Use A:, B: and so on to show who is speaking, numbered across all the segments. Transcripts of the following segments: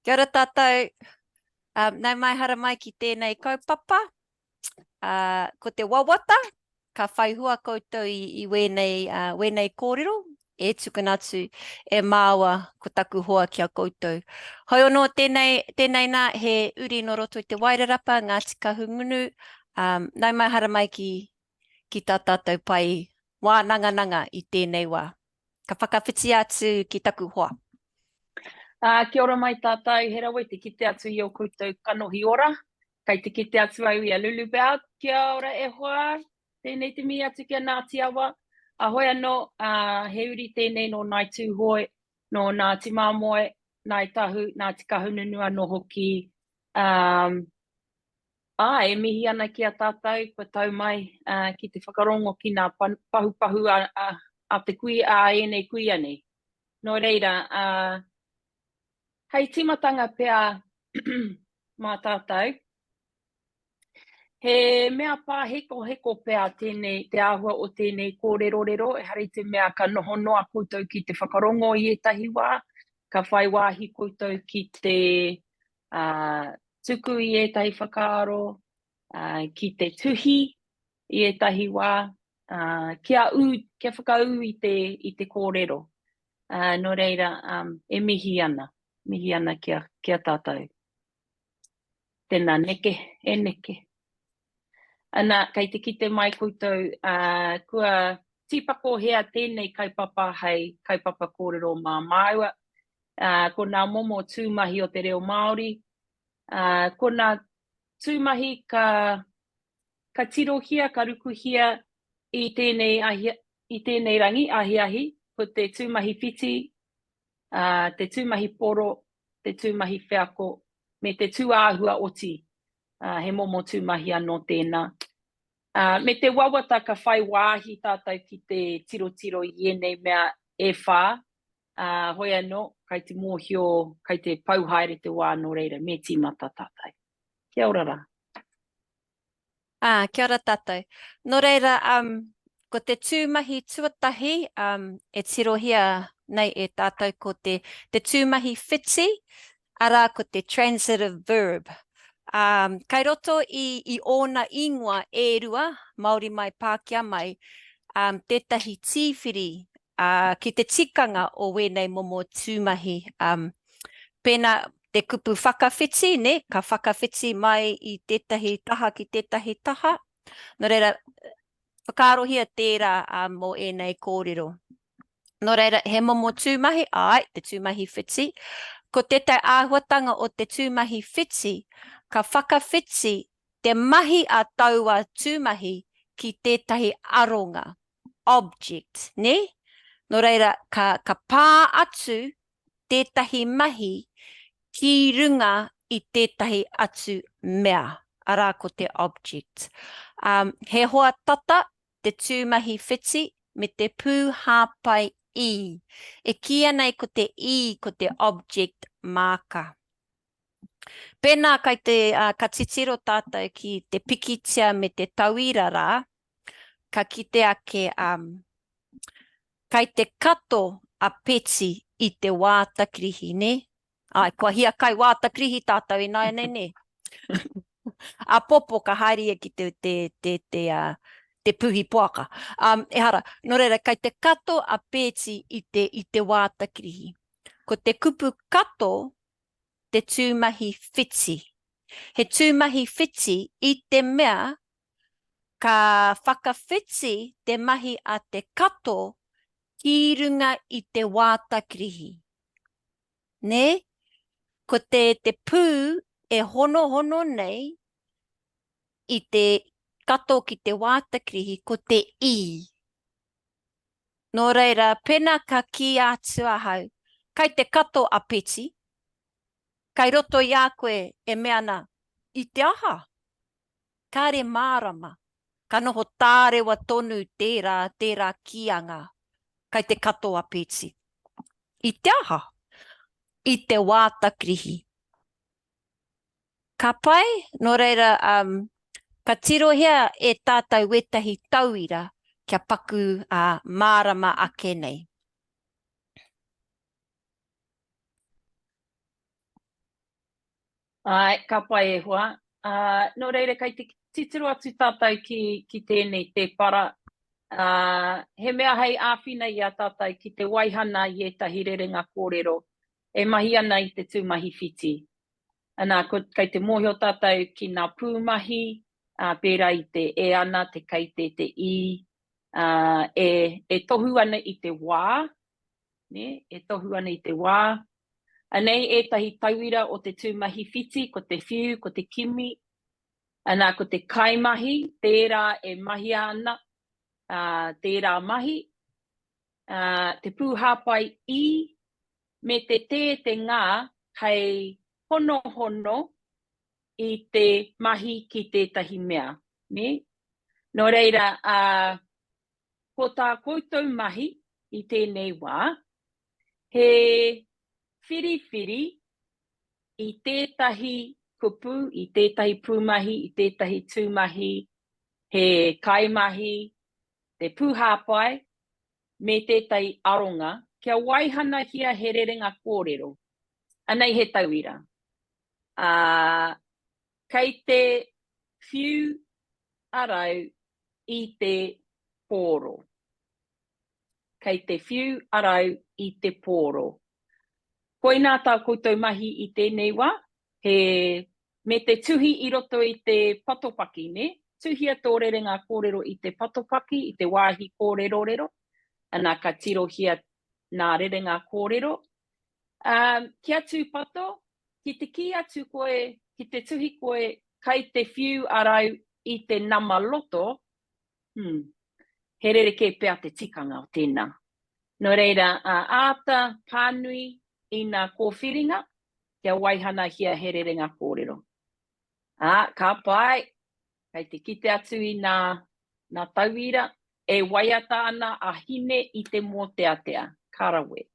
A: Kia ora tātou, nau mai hara mai ki tēnei kaupapa, ko te wawata, ka whaihua koutou i wēnei kōrero, e tukuna atu e māua ko taku hoa kia koutou. Hoi ono tēnei nā he uri no roto i te wairarapa, ngā tika hungunu, nau mai hara mai ki tā tātou pai wā nanga i tēnei wā. Ka whakawhiti atu ki taku hoa.
B: Kia ora mai tātai, he rawa i te kite atu i o koutou kanohi ora. Kai te kite atu au i a Lulubau, kia ora e hoa, tēnei te mi atu kia Ngāti Awa. Ahoy anō, he uri tēnei no nai tūhoi, no Ngāti Māmoe, nai tahu, Ngāti Kahununua no hoki. E mihi ana ki a tātou, pa tau mai ki te whakarongo ki ngā pahupahu a te kui a enei kui ane. No reira, hei timatanga pēr mā tātou, he mea pā heko pēr te āhua o tēnei kōrero, e hari te mea ka noho noa koutou ki te whakarongo i etahi wā, ka whai wāhi koutou ki te tuku i etahi whakaaro, ki te tuhi i etahi wā, kia whakau i te kōrero. No reira, e mihi ana kia tātou. Tēnā neke, e neke. Ana, kei te kite mai koutou, kua tīpako hea tēnei kaipapa hei kaipapa kōrero mā māua. Ko nā Momo Tūmahi o te reo Māori. Ko nā Tūmahi ka tirohia, ka rukuhia i tēnei rangi ahi, ko te Tūmahi whiti, te Tūmahi poro, te Tūmahi whiako, me te tūāhua oti, he Momo Tūmahi anō tēnā. Me te wawata ka whai wāhi tātou ki te tiro i enei mea e whā, hoi anō, kai te mōhio, kai te pauhaere te wā no reira, me tīmata tātou. Kia ora rā.
A: Kia ora tātou. No reira, ko te tūmahi tuatahi, e tirohia nei e tātou ko te tūmahi whiti, ara ko te transitive verb. Kai roto i ōna ingoa e rua, Māori mai Pākehā mai, tētahi tīwhiri ki te tikanga o wēnei momo tūmahi. Pēnā te kupu whakawhiti, ne? Ka whakawhiti mai i tētahi taha ki tētahi taha. No reira, whakaarohia tērā mō ēnei kōrero. No reira, he momo tūmahi, te tūmahi whiti. Ko tētai āhuatanga o te tūmahi whiti, ka whakawhiti te mahi a taua tūmahi ki tētahi aronga, object, ne? No reira, ka pā atu tētahi mahi ki runga i tētahi atu mea, ara ko te object. He hoa tata te tūmahi whiti me te pū hāpai i. E kia nei ko te i ko te object marker. Pēnā kai te ka titiro tātou ki te pikitia me te tauira rā, ka kite ake kai te kato a peti i te wātakrihi, ne? Kua hia kai wātakrihi tātou i nai nei, ne? A popo ka haere ki te puhi poaka. Ehara, no reira, kai te kato a pēti i te wātakrihi. Ko te kupu kato, te tūmahi whiti. He tūmahi whiti i te mea, ka whakawhiti te mahi a te kato ki runga i te wātakrihi. Ne? Ko te pū e hono nei i te kato ki te wātakrihi ko te i. No reira, pēnā ka ki atu ahau, kai te kato a peti, kai roto i a koe e meana i te aha. Kāre mārama, ka noho tārewa tonu tērā kianga, kai te kato a peti. I te aha, i te wātakrihi. Ka pai, no reira, ka tirohia e tātou wetahi tauira kia paku mārama ake nei.
B: Ai, ka pai e hua. No reira, kai te titiro atu tātou ki tēnei te para. He mea hei āwhina i a tātou ki te waihana i etahi rerenga kōrero. E mahi ana i te tūmahi whiti. Ana, kai te mōhio tātou ki ngā pūmahi, pērā i te e ana, te kaite, te i, e tohu ana i te wā, ne? E tohu ana i te wā. Anei, etahi tauira o te tūmahi whiti, ko te whiu, ko te kimi, ana, ko te kaimahi, tērā e mahi ana, tērā mahi, te pūhāpai i, me te ngā, hei hono i te mahi ki tētahi mea, ne? No reira, ko tā koutou mahi i tēnei wā, he whiriwhiri i tētahi kupu, i tētahi pūmahi, i tētahi tūmahi, he kaimahi, te pūhāpai, me tētahi aronga, kia waihana hia he rerenga kōrero. Anei he tauira. Kei te whiu arau i te pōro. Kei te whiu arau i te pōro. Koina tā koutou mahi i tēnei wā, me te tuhi i roto i te patopaki, ne? Tuhia tō rerenga kōrero i te patopaki, i te wāhi kōrero. Ana ka tirohia nā rerenga kōrero. Kia tū pato, ki te ki atu koe, ki te tuhi koe, kai te whiu arau i te nama loto, he rereke pēr te tikanga o tēnā. No reira, āta, pānui, i ngā kōwhiringa, kia waihana hia he rerenga kōrero. Ka pai, kai te kite atu i ngā tauira, e waiata ana a hine i te mōteatea, karawe.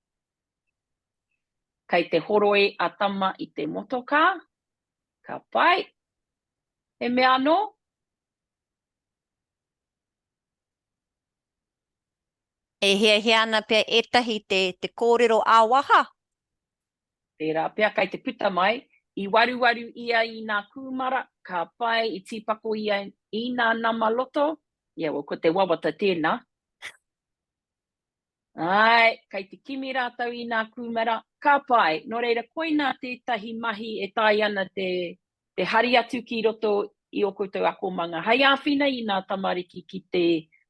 B: Kai te horoe a tama i te motoka, ka pai, he mea anō?
A: E hea ana pia etahi te kōrero āwaha.
B: Tērā pia, kai te puta mai, i waru ia i ngā kūmara, ka pai, i tīpako ia i ngā nama loto, ia ko te wawata tēnā. Ai, kai te kimi rātau i ngā kūmara, ka pai, no reira koina tētahi mahi e tai ana te hari atu ki roto i o koutou akomanga. Hei āwhina i ngā tamariki ki te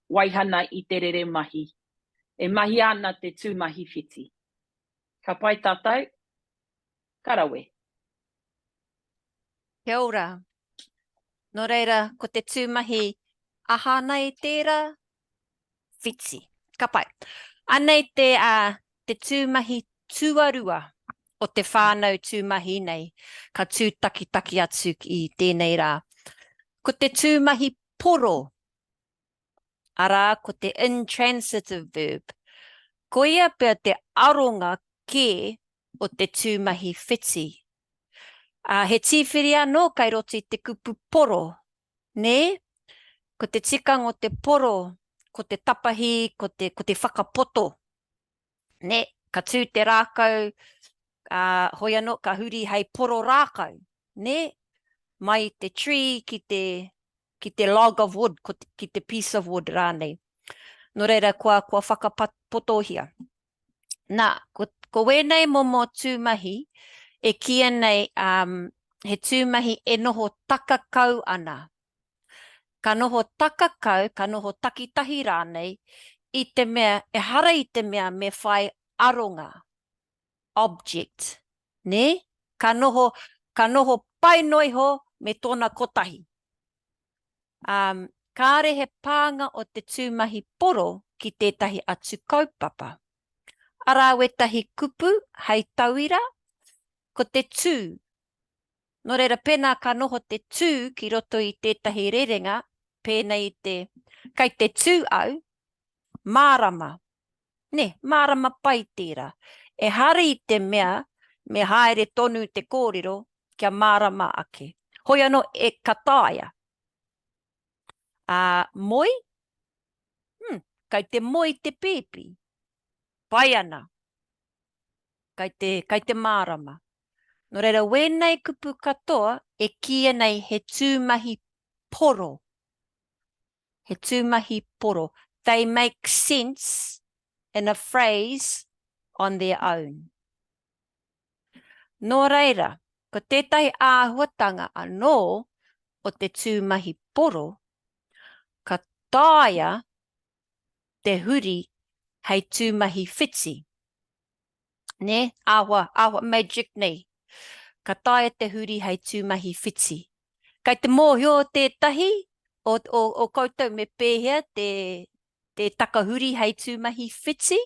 B: waihana i te rere mahi. E mahi ana te tūmahi whiti. Ka pai tātou, karawe.
A: Kia ora. No reira, ko te tūmahi ahana i tērā whiti. Ka pai. Anei te tūmahi tuarua o te whānau tūmahi nei, ka tūtaki atu i tēnei rā. Ko te tūmahi poro, arā ko te intransitive verb. Ko ia pia te aronga ke o te tūmahi whiti. He tīwhiri anō kai roti te kupu poro, ne? Ko te tikanga o te poro, ko te tapahi, ko te whakapoto. Ne, ka tū te rākau, hoi anō ka huri hei poro rākau. Ne, mai te tree ki te log of wood, ki te piece of wood rānei. No reira, kua whakapotohia. Nā, ko wēnei momo tūmahi, e kia nei he tūmahi e noho takakau ana. Ka noho takakau, ka noho takitahi rānei, i te mea, e hara i te mea me whai aronga, object, ne? Ka noho painoiho me tōna kotahi. Kāre he pānga o te tūmahi poro ki tētahi atu kaupapa. Arā wetahi kupu, hei tauira, ko te tū. No reira pēnā ka noho te tū ki roto i tētahi rerenga, pēnei kai te tū au, mārama. Ne, mārama pai tērā. E hari i te mea, me haere tonu te kōrero, kia mārama ake. Hoi anō e kataia. Moi? Kai te moi te pēpi. Pai ana. Kai te mārama. No reira, wēnei kupu katoa e kia nei he tūmahi poro. He tūmahi poro. They make sense in a phrase on their own. Nō reira, ko tētahi āhuatanga anō o te tūmahi poro, ka tāia te huri hei tūmahi whiti. Ne, āhua magic nei. Ka tāia te huri hei tūmahi whiti. Kai te mōhio tētahi, o koutou me pēhea te takahuri hei tūmahi whiti.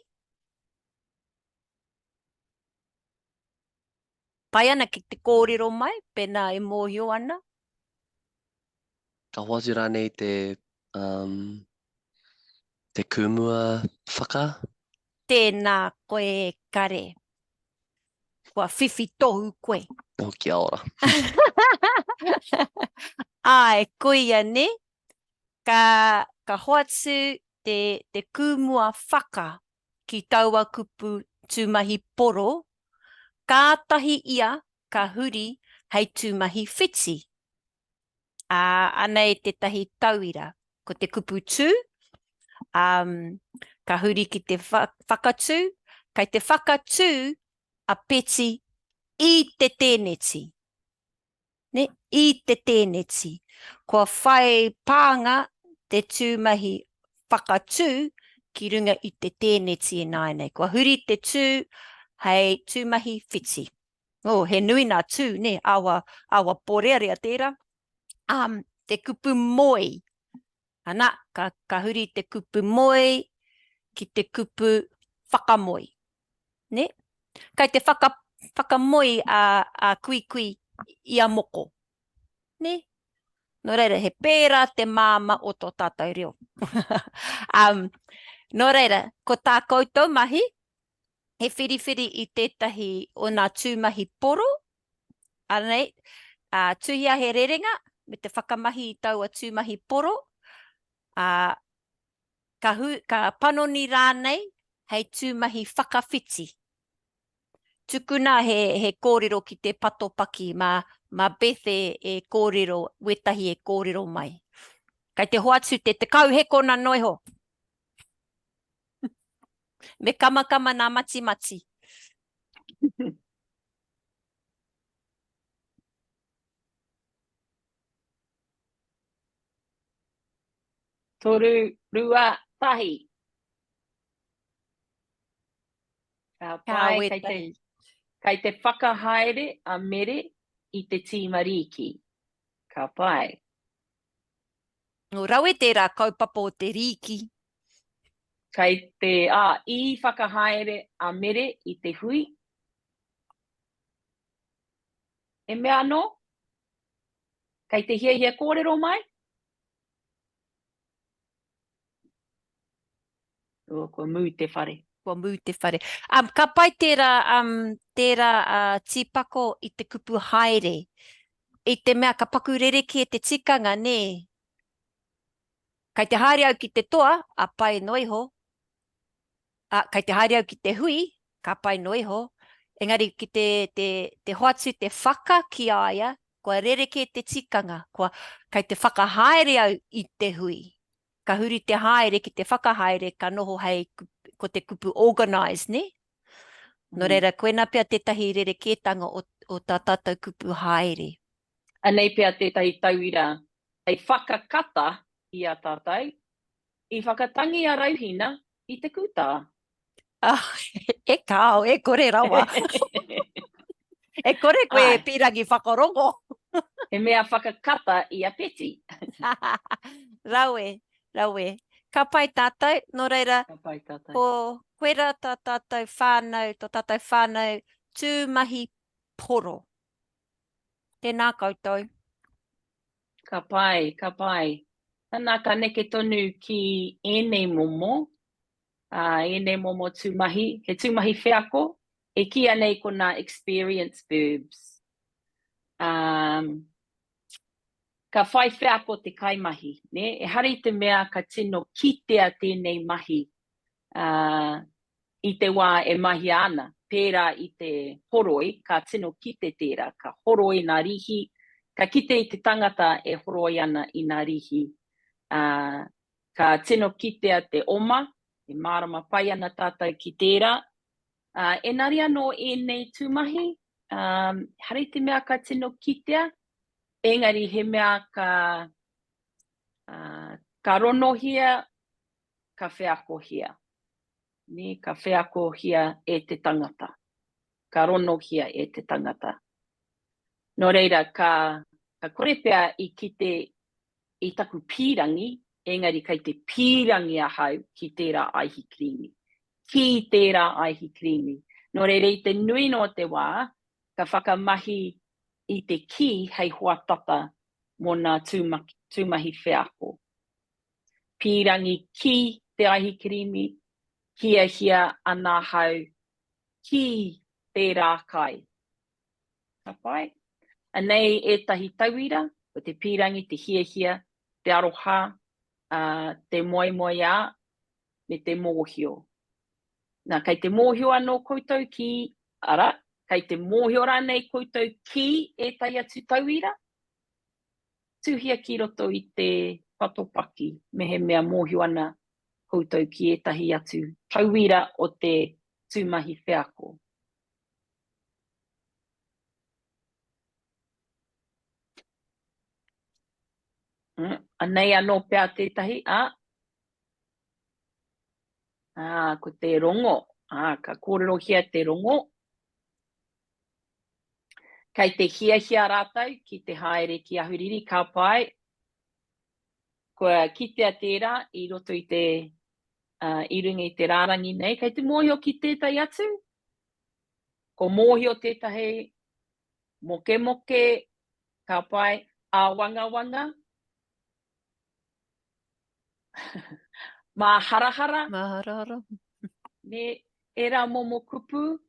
A: Pai ana ki te kōrero mai, pēnā e mōhio ana.
C: Ka hoatu rānei te kumua whaka.
A: Tēnā koe kare. Kua whiwhi tohu koe.
C: O kia ora.
A: Ai, koia ne, ka hoatu te kumua whaka ki taua kupu tūmahi poro, kātahi ia ka huri hei tūmahi whiti. Ana e tētahi tauira, ko te kupu tū, ka huri ki te whakatū, kai te whakatū a peti I te tēneti. Ne, I te tēneti. Kua whai pānga te tūmahi whakatū ki runga I te tēneti e nāinei. Kua huri te tū hei tūmahi whiti. He nui nā tū, ne, awa porearea tērā. Te kupu moi. Ana, ka huri te kupu moi ki te kupu whakamoi. Ne? Kai te whakamoi a kui I a moko. Ne? No reira, he pērā te māma o tō tātou reo. No reira, ko tā koutou mahi, he whiriwhiri I tētahi o nā tūmahi poro, anei, tuhia he rerenga, me te whakamahi I taua tūmahi poro, ka panoni rānei hei tūmahi whakawhiti. Tukuna he kōrero ki te patopaki, ma Beth e kōrero, wetahi e kōrero mai. Kai te hoatu te kauheko na noiho. Me kamakama nā mati.
B: Toru rua tahi. Ka pai kai te whakahaere a mere I te tīmariki. Ka pai.
A: No rawe tērā kaupapa o te riki.
B: Kai te I whakahaere a mere I te hui. E mea no? Kai te hia kōrero mai? Ko mū te whare.
A: Kua mū te whare. Ka pai tērā tīpako I te kupu haere. I te mea ka paku rereki e te tikanga, ne? Kai te haere au ki te toa, a pai noiho. Kai te haere au ki te hui, ka pai noiho. Engari ki te hoatu te whaka ki aia, kua rereki e te tikanga, kai te whakahaere au I te hui. Ka huri te haere ki te whakahaere ka noho hei ko te kupu organize, ne? No reira, koe nā pia tētahi rerekētanga o tā tātou kupu haere.
B: Anei pia tētahi tauira, hei whakakata I a tātou, I whakatangi a Rauhina I te kūtā.
A: E kāo, e kore rawa. E kore koe pirangi whakarongo.
B: He mea whakakata I a peti.
A: Rawe. Ka pai tātou, no reira, ko koera tā tātou whānau, tūmahi poro. Tēnā koutou.
B: Ka pai. Tana ka neke tonu ki enei momo. Enei momo tūmahi. He tūmahi whiako. E kia nei kona experience verbs. Ka whai whiako te kaimahi. Ne? E hari te mea ka tino kitea tēnei mahi. I te wā e mahi ana. pērā i te horoi, ka tino kite tērā, ka horoi nā rihi, ka kite i te tangata e horoi ana i nā rihi. Ka tino kitea te oma, e mārama pai ana tātou ki tērā. Engari anō e nei tūmahi, hare te mea ka tino kitea, engari he mea ka ronohia, ka whiakohia. Ka whiakohia e te tangata. Ka ronohia e te tangata. Nō reira, ka korepea i kite i taku pīrangi, engari kai te pīrangi ahau ki tērā aihi krimi. Ki tērā aihi krimi. Nō reira, i te nui no te wā, ka whakamahi i te ki hei huatata mō nā tūmahi whiako. Pīrangi ki te aihi krimi, hia ana hau ki tērā kai. Ka pai? Anei e tahi tauira, o te pīrangi, te hia, te aroha, te moemoea, me te mōhio. Nā, kai te mōhio anō koutou ki, ara, kai te mōhio rānei koutou ki e tahi atu tauira, tuhia ki roto i te patopaki, me he mea mōhio ana koutou ki e tahi atu tauira o te tūmahi whiako. Anei anō pēr tētahi, ko te rongo, ka kōrerohia te rongo. Kai te hia rātau ki te haere ki ahuriri, ka pai. Kua kitea tērā i roto i te i runga i te rārangi nei. Kai te mōhio ki tētai atu. Ko mōhio tētahi moke, ka pai, wanga. Mā harahara. Ne, e rā momo kupu,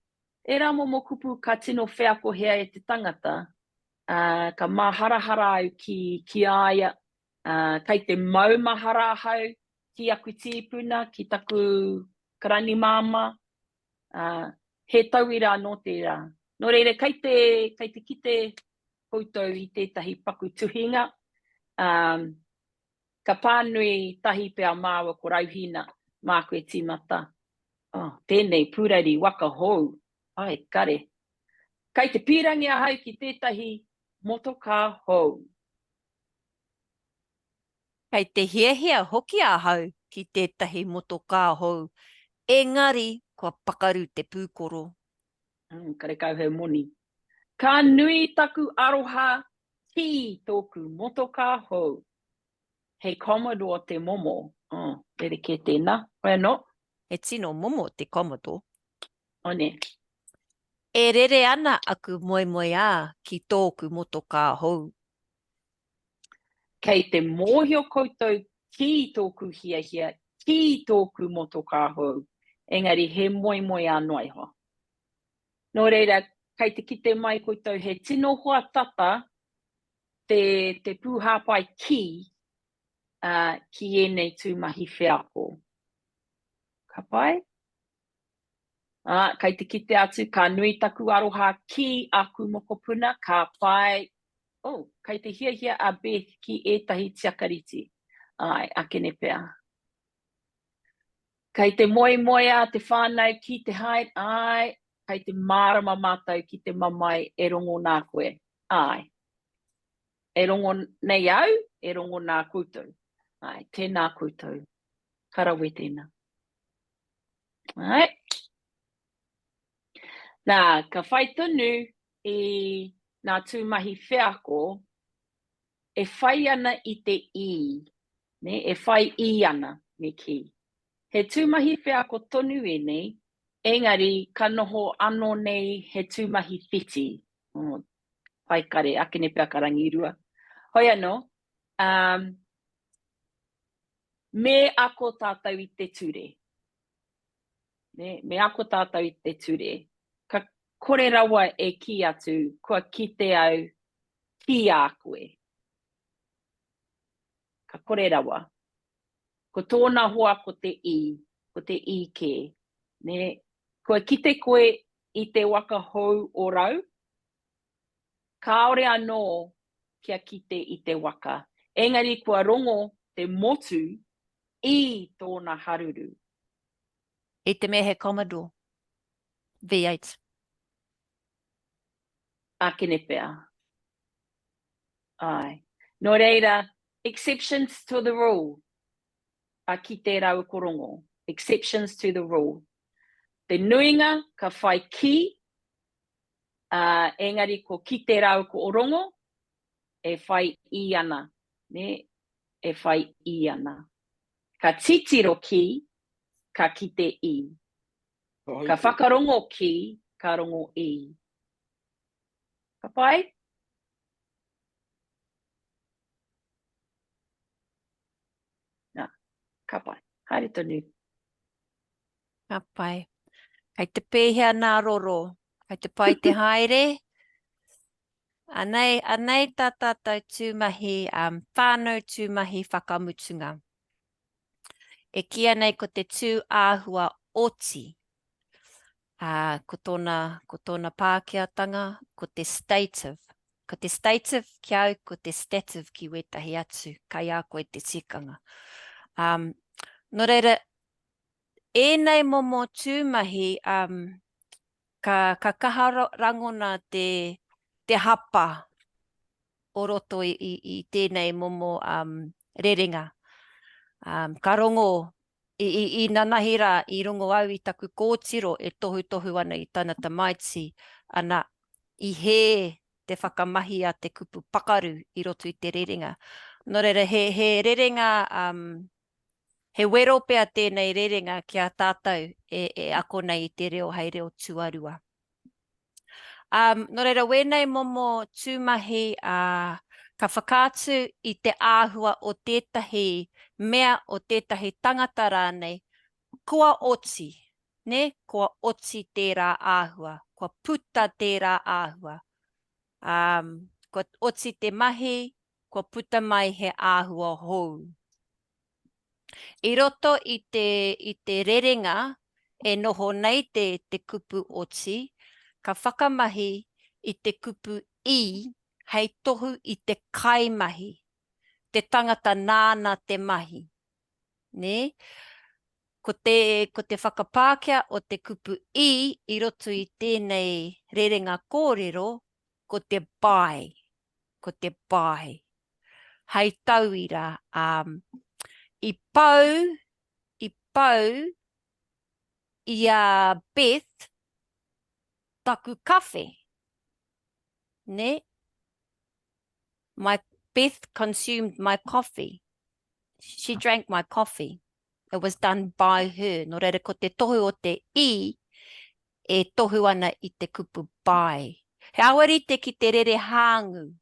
B: ka tino whiakohea e te tangata. Ka maharahara au ki aia. Kai te maumahara hau ki aku tīpuna, ki taku karani māma. He tauira anō tērā. Nō reire, kai te kite koutou i tētahi paku tuhinga. Ka pānui tahi pēr māua ko Rauhina, mā koe tīmata. Tēnei pūrari waka hou. Ai, kare. Kai te pīrangi ahau ki tētahi motoka hou.
A: Kai te hia hoki ahau ki tētahi motoka hou. Engari, kua pakaru te pūkoro.
B: Kare kauhau moni. Ka nui taku aroha ki tōku motoka hou. Hei Commodore te Momo. Rere ke tēnā. Hoi anō?
A: He tino Momo te Commodore.
B: Ne.
A: E rere ana aku moemoea ki tōku motoka hou.
B: Kei te mōhio koutou ki tōku hia, ki tōku motoka hou. Engari he moemoea anō iho. Nō reira, kai te kite mai koutou he tino hoa tata te pūhāpai ki nei tūmahi whiako. Ka pai? Kai te kite atu, ka nui taku aroha ki aku mokopuna, ka pai. Kai te hia a Beth ki ētahi tiakariti. Akene pēr. Kai te moemoea te whānau ki te haid, kai te mārama mātou ki te mamai e rongo nā koe. E rongo nei au, e rongo nā koutou. Tēnā koutou. Karawe tēnā. Nā, ka whai tonu i nā tūmahi whiako, e whai ana i te i. E whai i ana me ki. He tūmahi whiako tonu e nei, engari ka noho anō nei he tūmahi whiti. Whai kare, akene pēr karangi rua. Hoi anō, me ako tātou i te ture. Me ako tātou i te ture. Ka kore rawa e ki atu, kua kite au ki a koe. Ka kore rawa. Ko tōna hoa ko te i ke. Kua kite koe i te waka hou o rau. Kāore anō kia kite i te waka. Engari kua rongo te motu i tōna haruru.
A: I te mea he Commodore V8.
B: Ākene pea. Ai. Nō reira, exceptions to the rule. A ki te rau korongo. Exceptions to the rule. Te nuinga ka whai ki, engari ko ki te rau korongo, e whai I ana. Ne? E whai I ana. Ka titiro ki, ka kite I. Ka whakarongo ki, ka rongo I. Ka pai? Nā, ka pai. Haere tonu.
A: Ka pai. Kei te pēhea nā roro. Kei te pai te haere. Anei tā tātou tūmahi, whānau tūmahi whakamutunga. E kia nei ko te tū āhua oti. Ko tōna Pākeatanga, ko te stative. Ko te stative ki au, ko te stative ki wetahi atu. Kai a koe te tikanga. Nō reira, ēnei momo tūmahi, ka kaha rangona te hapa o roto i tēnei momo rerenga. Ka rongo i nanahira i rongo au i taku kōtiro e tohu ana i tāna tamaiti ana i he te whakamahi a te kupu pakaru i roto i te rerenga. Nō reira, he rerenga, he wero pea tēnei rerenga ki a tātou e ako nei i te reo hei reo tuarua. Nō reira, wēnei momo tūmahi ka whakaatu i te āhua o tētahi mea o tētahi tangata rānei, kua oti, ne? Kua oti tērā āhua, kua puta tērā āhua. Kua oti te mahi, kua puta mai he āhua hou. I roto i te rerenga, e noho nei te kupu oti, ka whakamahi i te kupu I, hei tohu i te kaimahi, te tangata nāna te mahi. Ne? Ko te whakapākea o te kupu I roto i tēnei rerenga kōrero, ko te bai. Ko te bai. Hei tauira, I pau i a Beth taku kawhe. Ne? Beth consumed my coffee. She drank my coffee. It was done by her. Nō reira, ko te tohu o te I, e tohu ana i te kupu bai. He awarite ki te rere hāngu,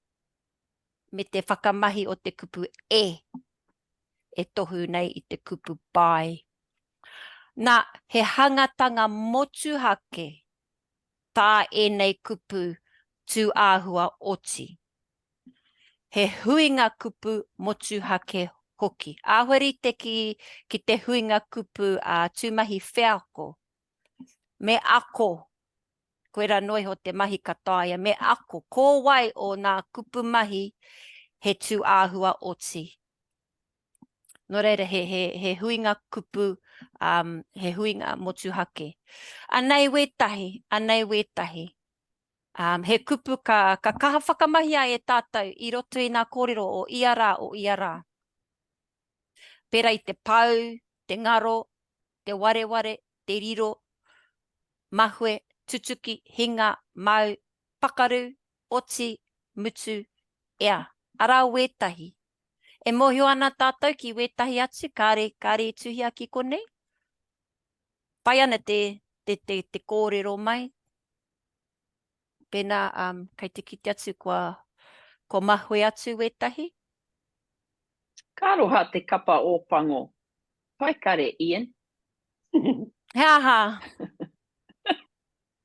A: me te whakamahi o te kupu e tohu nei i te kupu bai. Nā, he hangatanga motuhake tā e nei kupu tū āhua oti. He huinga kupu motuhake hoki. Āhurite ki te huinga kupu tūmahi whiako. Me ako, koe ra noi ho te mahi kataia, me ako, ko wai o nā kupu mahi he tū āhua oti. Nō reira, he huinga kupu, he huinga motuhake. Anei wetahi. He kupu ka kaha whakamahi ai e tātou i roto i nā kōrero o iara. Pera i te pau, te ngaro, te wareware, te riro, mahue, tutuki, hinga, mau, pakaru, oti, mutu, ea. Ara wetahi. E mohio ana tātou ki wetahi atu, kāre tuhia ki konei. Pai ana te kōrero mai. Pena, kei te kite atu ko mahue atu wetahi.
B: Ka roha te kapa o pango. Pai kare, Ian.
A: Hea.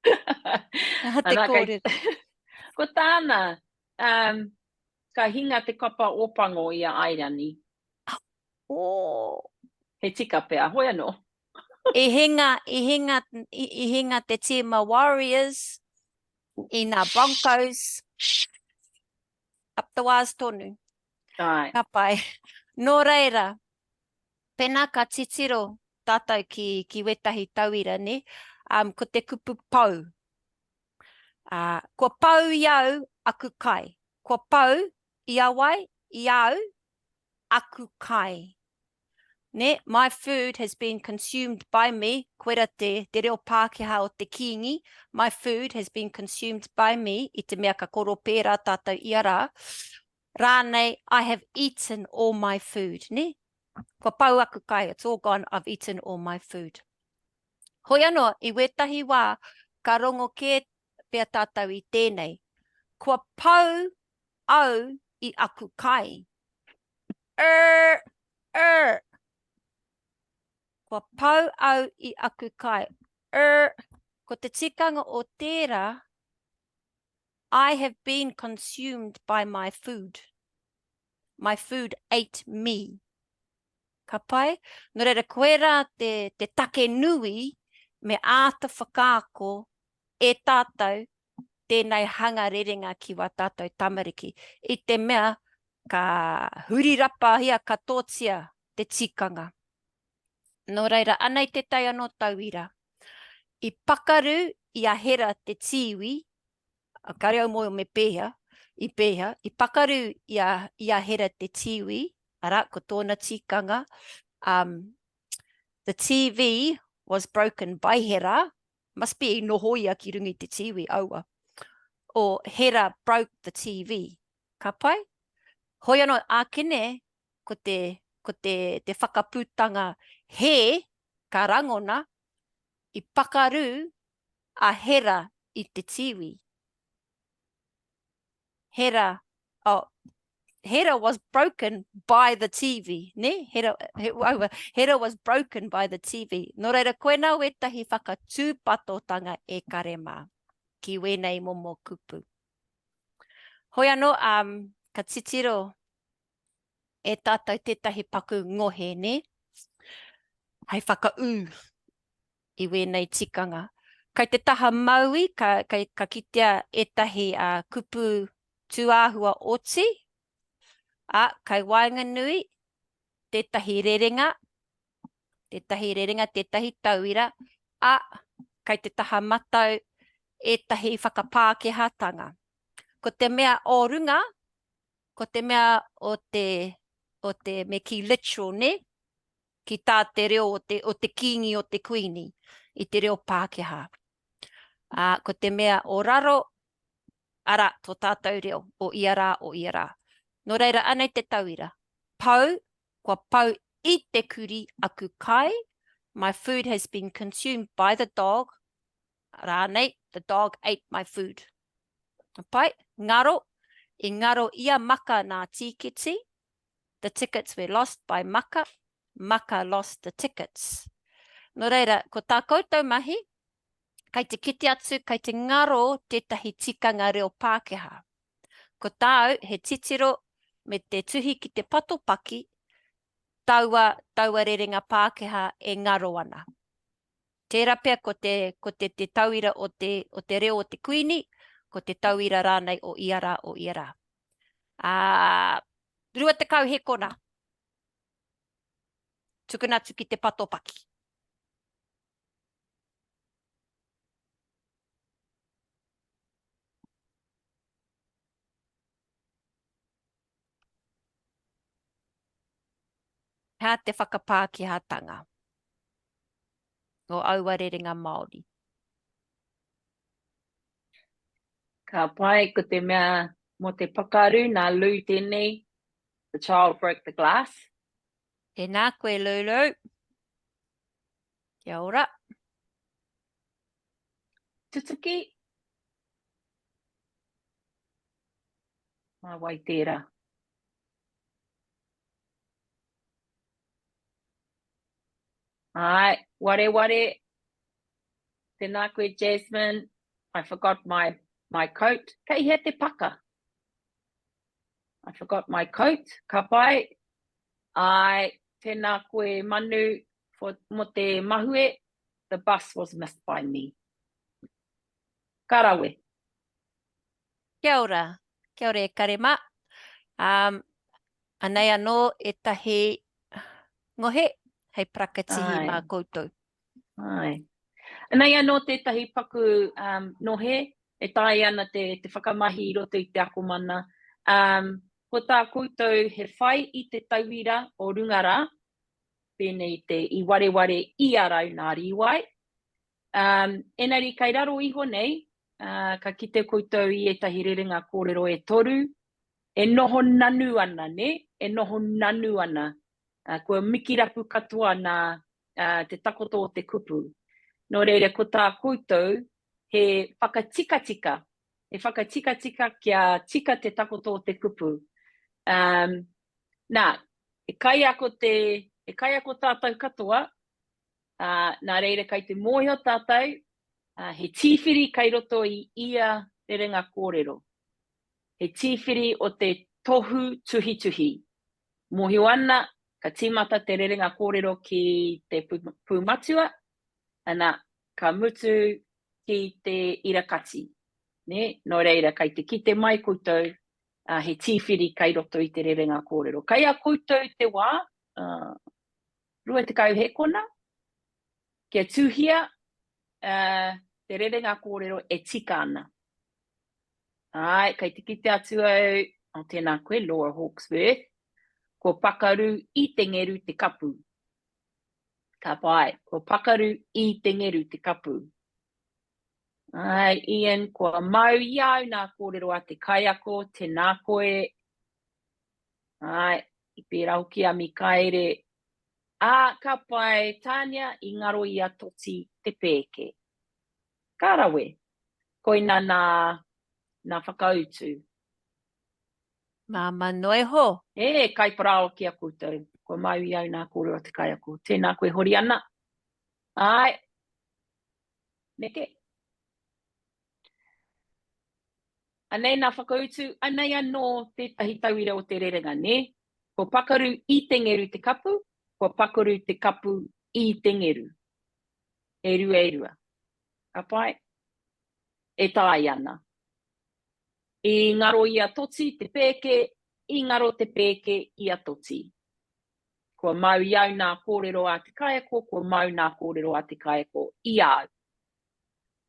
A: Te kōrero.
B: Ko tāna, ka hinga te kapa o pango i a airani.
A: Oh.
B: He tika pea, hoi anō.
A: I hinga te tima Warriors, I ngā Broncos, up the wās tonu.
B: Ai,
A: Ka pai. Nō reira, pena ka titiro tātou ki wetahi tauira, ne? Ko te kupu pau. Kua pau iau aku kai. Kua pau iawai, iau, aku kai. Ne, my food has been consumed by me. Koera te reo Pākehā o te kingi. My food has been consumed by me. I te mea ka koro pērā tātou ia rā. Rānei, I have eaten all my food. Ne? Kua pau aku kai, it's all gone, I've eaten all my food. Hoi anō, I wetahi wā, ka rongo ke pia tātou I tēnei. Kua pau au I aku kai. Kua pau au I aku kai. Ko te tikanga o tērā, I have been consumed by my food. My food ate me. Ka pai? No reira, koe rā te take nui me āta whakaako e tātou tēnei hanga rerenga ki wā tātou tamariki. I te mea ka hurirapa hia katotia te tikanga. No reira, anei te tai anō tauira. I pakaru I a hera te tiwi, ka reo mo me pēhea, I pēhea, I pakaru I a hera te tiwi, ara, ko tōna tikanga. The TV was broken by hera, must be noho ia ki rungi te tiwi, aua. Or hera broke the TV. Ka pai? Hoi anō, ākene, ko te whakaputanga he, ka rangona, I pakaru a hera I te tiwi. Hera was broken by the TV, ne? Hera was broken by the TV. No reira, koe nā wetahi whakatūpatotanga e karema ki wēnei momo kupu. Hoi anō, ka titiro e tātou tētahi paku ngohe, ne? Hei whakau I wēnei tikanga. Kai te taha maui, ka kitea e tahi kupu tuāhua oti. Kai wainga nui, tētahi rerenga, tētahi tauira. Kai te taha matau, e tahi whakapākehatanga. Ko te mea o runga, ko te mea o te me ki literal, ne? Ki tā te reo o te kingi o te kuini, I te reo Pākehā. Ko te mea o raro, ara, tō tātou reo, o ia rā. No reira, anei te tauira. Pau, kua pau I te kuri aku kai. My food has been consumed by the dog. Rānei, the dog ate my food. Pai, ngaro, I ngaro ia maka nā tīkiti. The tickets were lost by maka. Maka lost the tickets. No reira, ko tā koutou mahi, kai te kite atu, kai te ngaro tētahi tikanga reo Pākehā. Ko tāu he titiro me te tuhi ki te patopaki, taua rerenga Pākehā e ngaro ana. Tērā pia ko te tauira o te reo o te kuini, ko te tauira rānei o ia rā. Rua te kau he kona. Tukunatu ki te patopaki. Hā te whakapākehatanga o aua rerenga Māori.
B: ka pai ko te mea mo te pakaru, nā lū tēnei, the child broke the glass.
A: Tēnā koe Lulu. Kia ora.
B: Tutuki. Mā wai tērā. Ai, ware. Tēnā koe Jasmine. I forgot my coat. Kei hea te paka. I forgot my coat. Ka pai. Ai, tēnā koe Manu mo te mahue, the bus was missed by me. Karawe.
A: Kia ora e karema. Anei anō e tahi ngohe hei prakatihi
B: Ai.
A: mā koutou.
B: Ai. Nei anō tētahi paku nohe, e tai ana te whakamahi I roto I te ako mana. Ko tā koutou he whai I te tauira o Rungara, pēnei te I wareware I arau nā riwai. Engari kai raro iho nei, ka kite koutou I etahi rerenga kōrero e toru, e noho nanu ana, ne? E noho nanu ana. Kua mikirapu katoa nā te takoto o te kupu. Nō reira, ko tā koutou he whakatika-tika. He whakatika-tika kia tika te takoto o te kupu. Nā, e kai ako tātou katoa, nā reira kai te mōhio tātou, he tīwhiri kai roto I ia rerenga kōrero. He tīwhiri o te tohu tuhi-tuhi. Mōhio ana, ka tīmata te rerenga kōrero ki te pūmatua, ana ka mutu ki te irakati. Ne? Nō reira, kai te kite mai koutou, he tīwhiri kai roto I te rerenga kōrero. Kai a koutou te wā, rua te kau hekona, kia tūhia, te rerenga kōrero e tika ana. Ai, kai te kite atu au, o tēnā koe, Lower Hawke's Beth, ko pakaru I te ngeru te kapu. Ka pai, ko pakaru I te ngeru te kapu. Ai, Ian, ko mau iau nā kōrero a te kaiako, tēnā koe. Ai, I pērā hoki a mi kaere. Ka pai, Tania, I ngaro I a toti te pēke. Karawe, koina nā whakautu.
A: Māma noe ho.
B: Kai parao ki a koutou. Ko mau iau nā kōrero a te kaiako. Tēnā koe hori ana. Ai, neke. Anei nā whakautu, anei anō tētahi tauira o te rerenga, ne? Ko pakaru I te ngeru te kapu, ko pakaru te kapu I te ngeru. E rua. Ka pai? E tai ana. I ngaro I a toti te pēke, I ngaro te pēke I a toti. Ko mau iau nā kōrero a te kaiako, ko mau nā kōrero a te kaiako I au.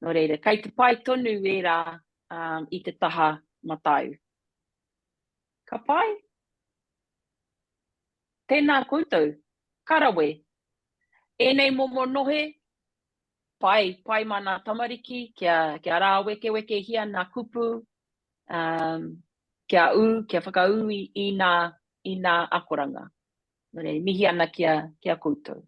B: Nō reira, kai te pai tonu e rā, I te taha matau. Ka pai? Tēnā koutou, karawe. Enei momo nohe, pai mana tamariki, kia rā weke hia nā kupu, kia whakau I nā akoranga. Nō reira, mihi ana kia koutou.